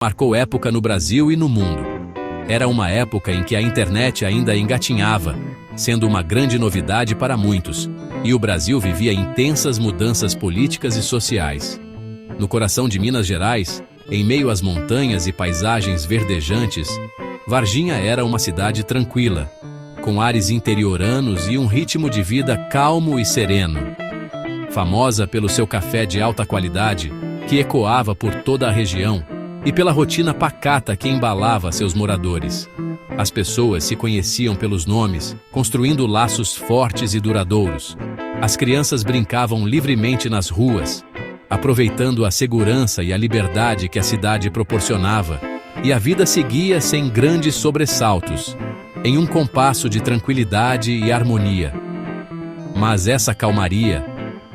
marcou época no Brasil e no mundo. Era uma época em que a internet ainda engatinhava, sendo uma grande novidade para muitos, e o Brasil vivia intensas mudanças políticas e sociais. No coração de Minas Gerais, em meio às montanhas e paisagens verdejantes, Varginha era uma cidade tranquila, com ares interioranos e um ritmo de vida calmo e sereno. Famosa pelo seu café de alta qualidade, que ecoava por toda a região, e pela rotina pacata que embalava seus moradores. As pessoas se conheciam pelos nomes, construindo laços fortes e duradouros. As crianças brincavam livremente nas ruas, aproveitando a segurança e a liberdade que a cidade proporcionava, e a vida seguia sem grandes sobressaltos, em um compasso de tranquilidade e harmonia. Mas essa calmaria,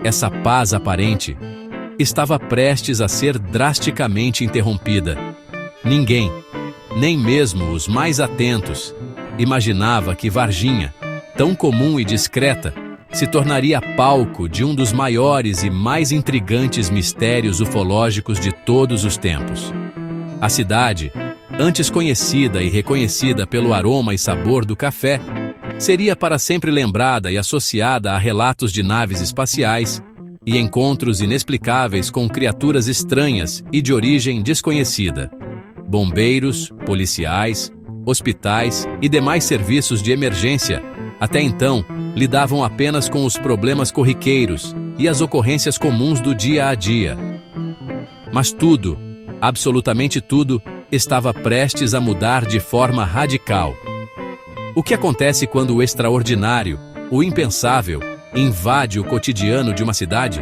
essa paz aparente, estava prestes a ser drasticamente interrompida. Ninguém, nem mesmo os mais atentos, imaginava que Varginha, tão comum e discreta, se tornaria palco de um dos maiores e mais intrigantes mistérios ufológicos de todos os tempos. A cidade, antes conhecida e reconhecida pelo aroma e sabor do café, seria para sempre lembrada e associada a relatos de naves espaciais e encontros inexplicáveis com criaturas estranhas e de origem desconhecida. Bombeiros, policiais, hospitais e demais serviços de emergência, até então, lidavam apenas com os problemas corriqueiros e as ocorrências comuns do dia a dia. Mas tudo, absolutamente tudo, estava prestes a mudar de forma radical. O que acontece quando o extraordinário, o impensável, invade o cotidiano de uma cidade?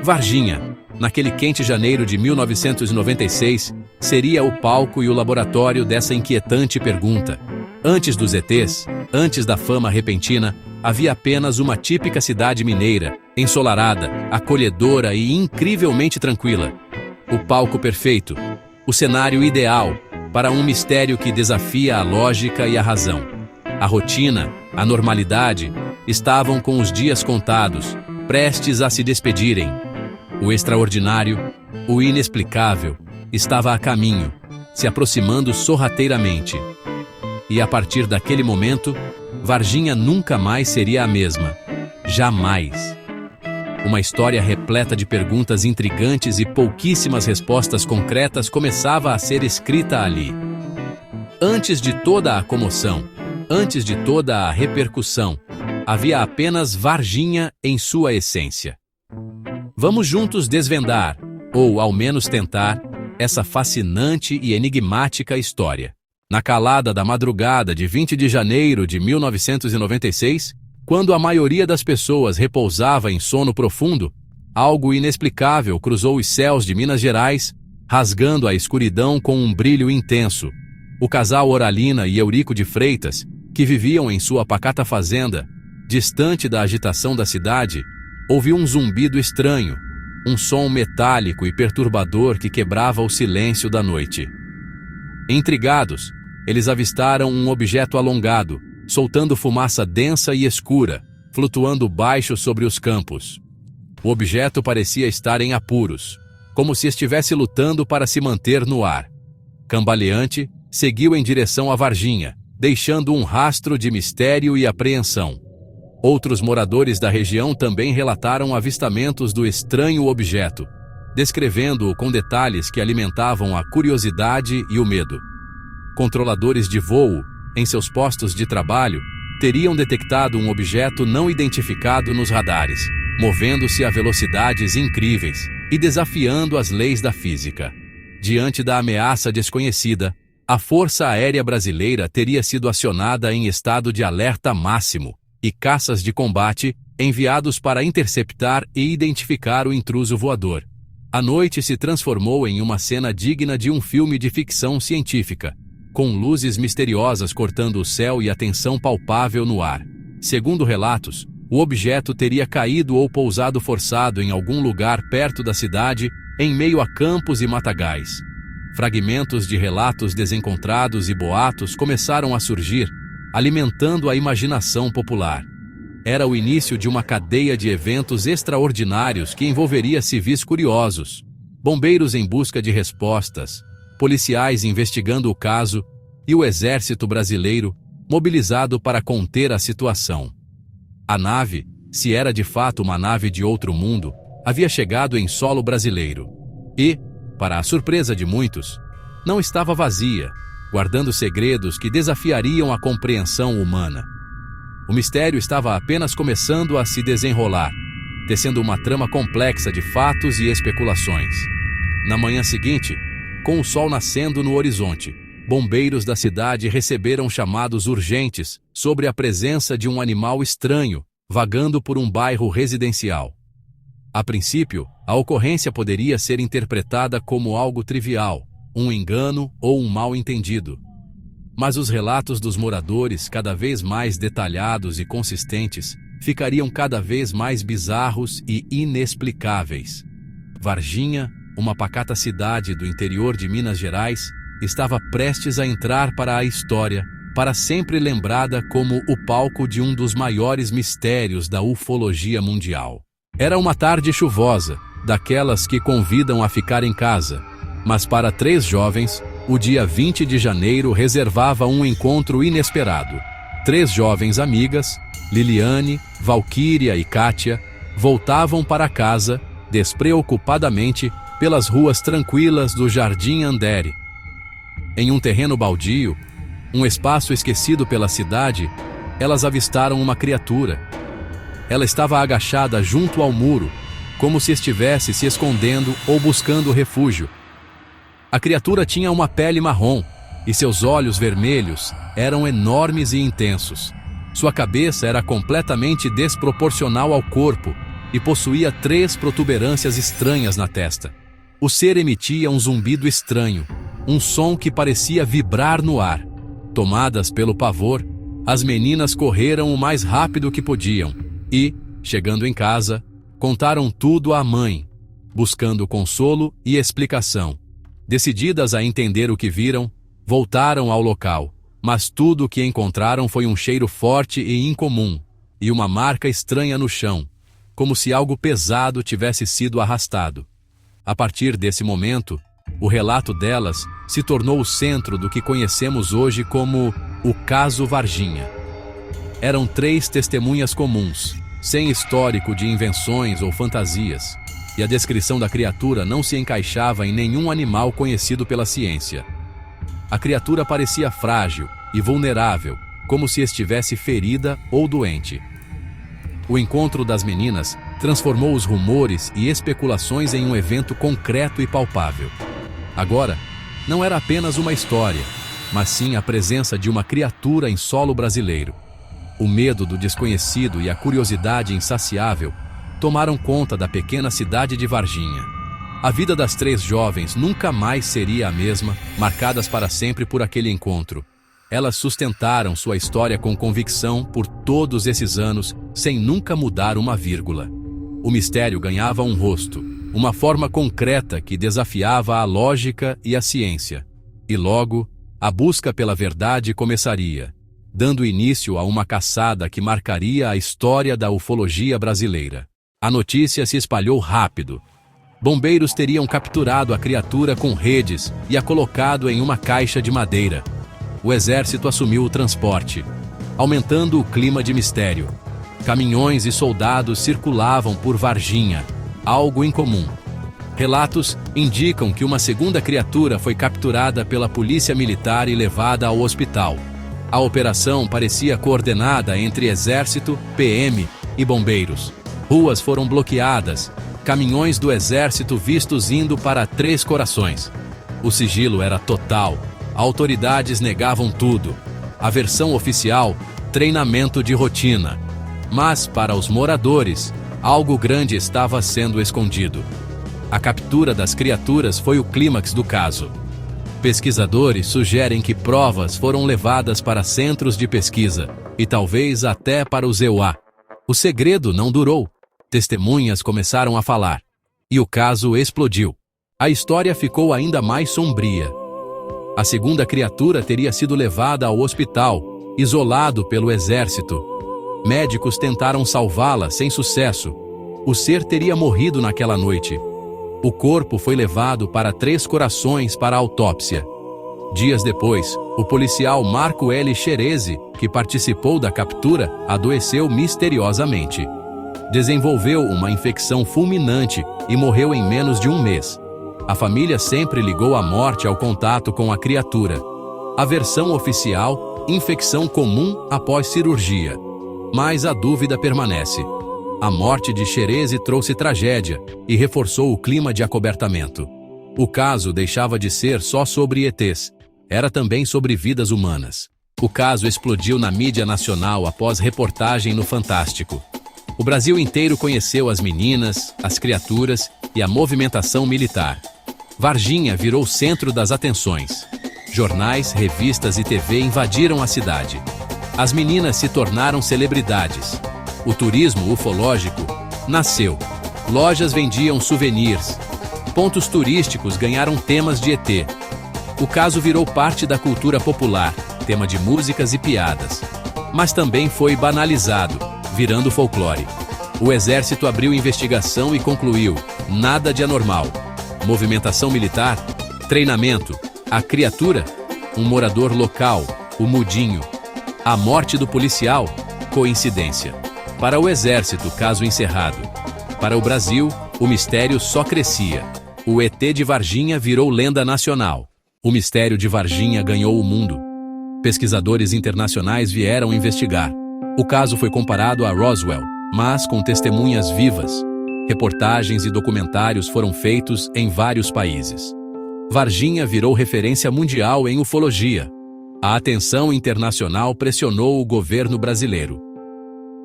Varginha, naquele quente janeiro de 1996, seria o palco e o laboratório dessa inquietante pergunta. Antes dos ETs, antes da fama repentina, havia apenas uma típica cidade mineira, ensolarada, acolhedora e incrivelmente tranquila. O palco perfeito, o cenário ideal para um mistério que desafia a lógica e a razão. A rotina, a normalidade, estavam com os dias contados, prestes a se despedirem. O extraordinário, o inexplicável, estava a caminho, se aproximando sorrateiramente. E a partir daquele momento, Varginha nunca mais seria a mesma. Jamais. Uma história repleta de perguntas intrigantes e pouquíssimas respostas concretas começava a ser escrita ali. Antes de toda a comoção, antes de toda a repercussão, havia apenas Varginha em sua essência. Vamos juntos desvendar, ou ao menos tentar, essa fascinante e enigmática história. Na calada da madrugada de 20 de janeiro de 1996, quando a maioria das pessoas repousava em sono profundo, algo inexplicável cruzou os céus de Minas Gerais, rasgando a escuridão com um brilho intenso. O casal Oralina e Eurico de Freitas, que viviam em sua pacata fazenda, distante da agitação da cidade, ouviu um zumbido estranho, um som metálico e perturbador que quebrava o silêncio da noite. Intrigados, eles avistaram um objeto alongado, soltando fumaça densa e escura, flutuando baixo sobre os campos. O objeto parecia estar em apuros, como se estivesse lutando para se manter no ar. Cambaleante, seguiu em direção a Varginha, deixando um rastro de mistério e apreensão. Outros moradores da região também relataram avistamentos do estranho objeto, descrevendo-o com detalhes que alimentavam a curiosidade e o medo. Controladores de voo, em seus postos de trabalho, teriam detectado um objeto não identificado nos radares, movendo-se a velocidades incríveis e desafiando as leis da física. Diante da ameaça desconhecida, a Força Aérea Brasileira teria sido acionada em estado de alerta máximo, e caças de combate enviados para interceptar e identificar o intruso voador. A noite se transformou em uma cena digna de um filme de ficção científica, com luzes misteriosas cortando o céu e a tensão palpável no ar. Segundo relatos, o objeto teria caído ou pousado forçado em algum lugar perto da cidade, em meio a campos e matagais. Fragmentos de relatos desencontrados e boatos começaram a surgir, alimentando a imaginação popular. Era o início de uma cadeia de eventos extraordinários que envolveria civis curiosos, bombeiros em busca de respostas, policiais investigando o caso e o exército brasileiro mobilizado para conter a situação. A nave, se era de fato uma nave de outro mundo, havia chegado em solo brasileiro. E, para a surpresa de muitos, não estava vazia, guardando segredos que desafiariam a compreensão humana. O mistério estava apenas começando a se desenrolar, tecendo uma trama complexa de fatos e especulações. Na manhã seguinte, com o sol nascendo no horizonte, bombeiros da cidade receberam chamados urgentes sobre a presença de um animal estranho vagando por um bairro residencial. A princípio, a ocorrência poderia ser interpretada como algo trivial, um engano ou um mal-entendido. Mas os relatos dos moradores, cada vez mais detalhados e consistentes, ficariam cada vez mais bizarros e inexplicáveis. Varginha, uma pacata cidade do interior de Minas Gerais, estava prestes a entrar para a história, para sempre lembrada como o palco de um dos maiores mistérios da ufologia mundial. Era uma tarde chuvosa, daquelas que convidam a ficar em casa, mas para 3 jovens, o dia 20 de janeiro reservava um encontro inesperado. 3 jovens amigas, Liliane, Valquíria e Kátia, voltavam para casa, despreocupadamente, pelas ruas tranquilas do Jardim Andere. Em um terreno baldio, um espaço esquecido pela cidade, elas avistaram uma criatura. Ela estava agachada junto ao muro, como se estivesse se escondendo ou buscando refúgio. A criatura tinha uma pele marrom, e seus olhos vermelhos eram enormes e intensos. Sua cabeça era completamente desproporcional ao corpo e possuía 3 protuberâncias estranhas na testa. O ser emitia um zumbido estranho, um som que parecia vibrar no ar. Tomadas pelo pavor, as meninas correram o mais rápido que podiam e, chegando em casa, contaram tudo à mãe, buscando consolo e explicação. Decididas a entender o que viram, voltaram ao local, mas tudo o que encontraram foi um cheiro forte e incomum, e uma marca estranha no chão, como se algo pesado tivesse sido arrastado. A partir desse momento, o relato delas se tornou o centro do que conhecemos hoje como o caso Varginha. Eram 3 testemunhas comuns, sem histórico de invenções ou fantasias, e a descrição da criatura não se encaixava em nenhum animal conhecido pela ciência. A criatura parecia frágil e vulnerável, como se estivesse ferida ou doente. O encontro das meninas transformou os rumores e especulações em um evento concreto e palpável. Agora, não era apenas uma história, mas sim a presença de uma criatura em solo brasileiro. O medo do desconhecido e a curiosidade insaciável tomaram conta da pequena cidade de Varginha. A vida das 3 jovens nunca mais seria a mesma, marcadas para sempre por aquele encontro. Elas sustentaram sua história com convicção por todos esses anos, sem nunca mudar uma vírgula. O mistério ganhava um rosto, uma forma concreta que desafiava a lógica e a ciência. E logo, a busca pela verdade começaria, dando início a uma caçada que marcaria a história da ufologia brasileira. A notícia se espalhou rápido. Bombeiros teriam capturado a criatura com redes e a colocado em uma caixa de madeira. O exército assumiu o transporte, aumentando o clima de mistério. Caminhões e soldados circulavam por Varginha, algo incomum. Relatos indicam que uma segunda criatura foi capturada pela polícia militar e levada ao hospital. A operação parecia coordenada entre exército, PM e bombeiros. Ruas foram bloqueadas, caminhões do exército vistos indo para 3 Corações. O sigilo era total, autoridades negavam tudo. A versão oficial, treinamento de rotina. Mas, para os moradores, algo grande estava sendo escondido. A captura das criaturas foi o clímax do caso. Pesquisadores sugerem que provas foram levadas para centros de pesquisa e talvez até para o ZEUA. O segredo não durou. Testemunhas começaram a falar. E o caso explodiu. A história ficou ainda mais sombria. A segunda criatura teria sido levada ao hospital, isolado pelo exército. Médicos tentaram salvá-la sem sucesso. O ser teria morrido naquela noite. O corpo foi levado para Três Corações para autópsia. Dias depois, o policial Marco L. Xerezi, que participou da captura, adoeceu misteriosamente. Desenvolveu uma infecção fulminante e morreu em menos de um mês. A família sempre ligou a morte ao contato com a criatura. A versão oficial: infecção comum após cirurgia. Mas a dúvida permanece. A morte de Xerezi trouxe tragédia e reforçou o clima de acobertamento. O caso deixava de ser só sobre ETs. Era também sobre vidas humanas. O caso explodiu na mídia nacional após reportagem no Fantástico. O Brasil inteiro conheceu as meninas, as criaturas e a movimentação militar. Varginha virou centro das atenções. Jornais, revistas e TV invadiram a cidade. As meninas se tornaram celebridades. O turismo ufológico nasceu. Lojas vendiam souvenirs. Pontos turísticos ganharam temas de ET. O caso virou parte da cultura popular, tema de músicas e piadas. Mas também foi banalizado, virando folclore. O exército abriu investigação e concluiu: nada de anormal. Movimentação militar, treinamento, a criatura, um morador local, o Mudinho. A morte do policial, coincidência. Para o exército, caso encerrado. Para o Brasil, o mistério só crescia. O ET de Varginha virou lenda nacional. O mistério de Varginha ganhou o mundo. Pesquisadores internacionais vieram investigar. O caso foi comparado a Roswell, mas com testemunhas vivas. Reportagens e documentários foram feitos em vários países. Varginha virou referência mundial em ufologia. A atenção internacional pressionou o governo brasileiro.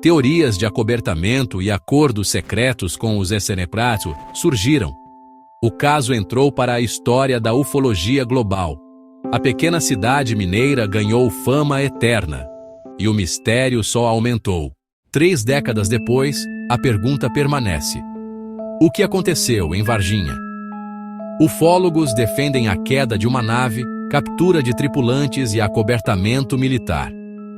Teorias de acobertamento e acordos secretos com os extraterrestres surgiram. O caso entrou para a história da ufologia global. A pequena cidade mineira ganhou fama eterna. E o mistério só aumentou. 3 décadas depois, a pergunta permanece: o que aconteceu em Varginha? Ufólogos defendem a queda de uma nave, captura de tripulantes e acobertamento militar.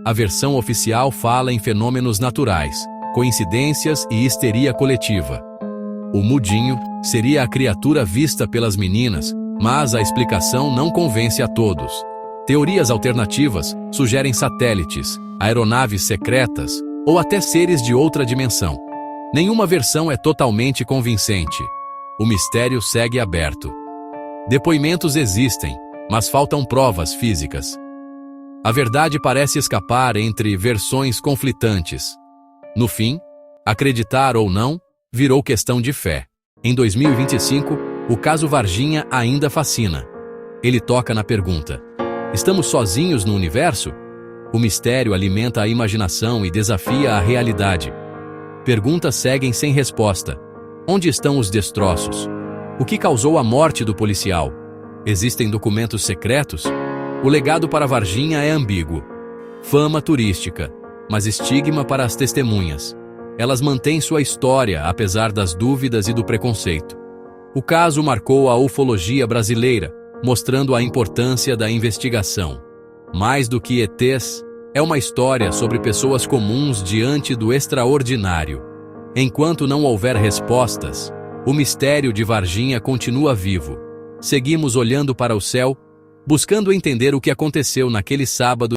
A versão oficial fala em fenômenos naturais, coincidências e histeria coletiva. O Mudinho seria a criatura vista pelas meninas, mas a explicação não convence a todos. Teorias alternativas sugerem satélites, aeronaves secretas ou até seres de outra dimensão. Nenhuma versão é totalmente convincente. O mistério segue aberto. Depoimentos existem, mas faltam provas físicas. A verdade parece escapar entre versões conflitantes. No fim, acreditar ou não, virou questão de fé. Em 2025, o caso Varginha ainda fascina. Ele toca na pergunta: estamos sozinhos no universo? O mistério alimenta a imaginação e desafia a realidade. Perguntas seguem sem resposta. Onde estão os destroços? O que causou a morte do policial? Existem documentos secretos? O legado para Varginha é ambíguo. Fama turística, mas estigma para as testemunhas. Elas mantêm sua história apesar das dúvidas e do preconceito. O caso marcou a ufologia brasileira, mostrando a importância da investigação. Mais do que ETs, é uma história sobre pessoas comuns diante do extraordinário. Enquanto não houver respostas, o mistério de Varginha continua vivo. Seguimos olhando para o céu, buscando entender o que aconteceu naquele sábado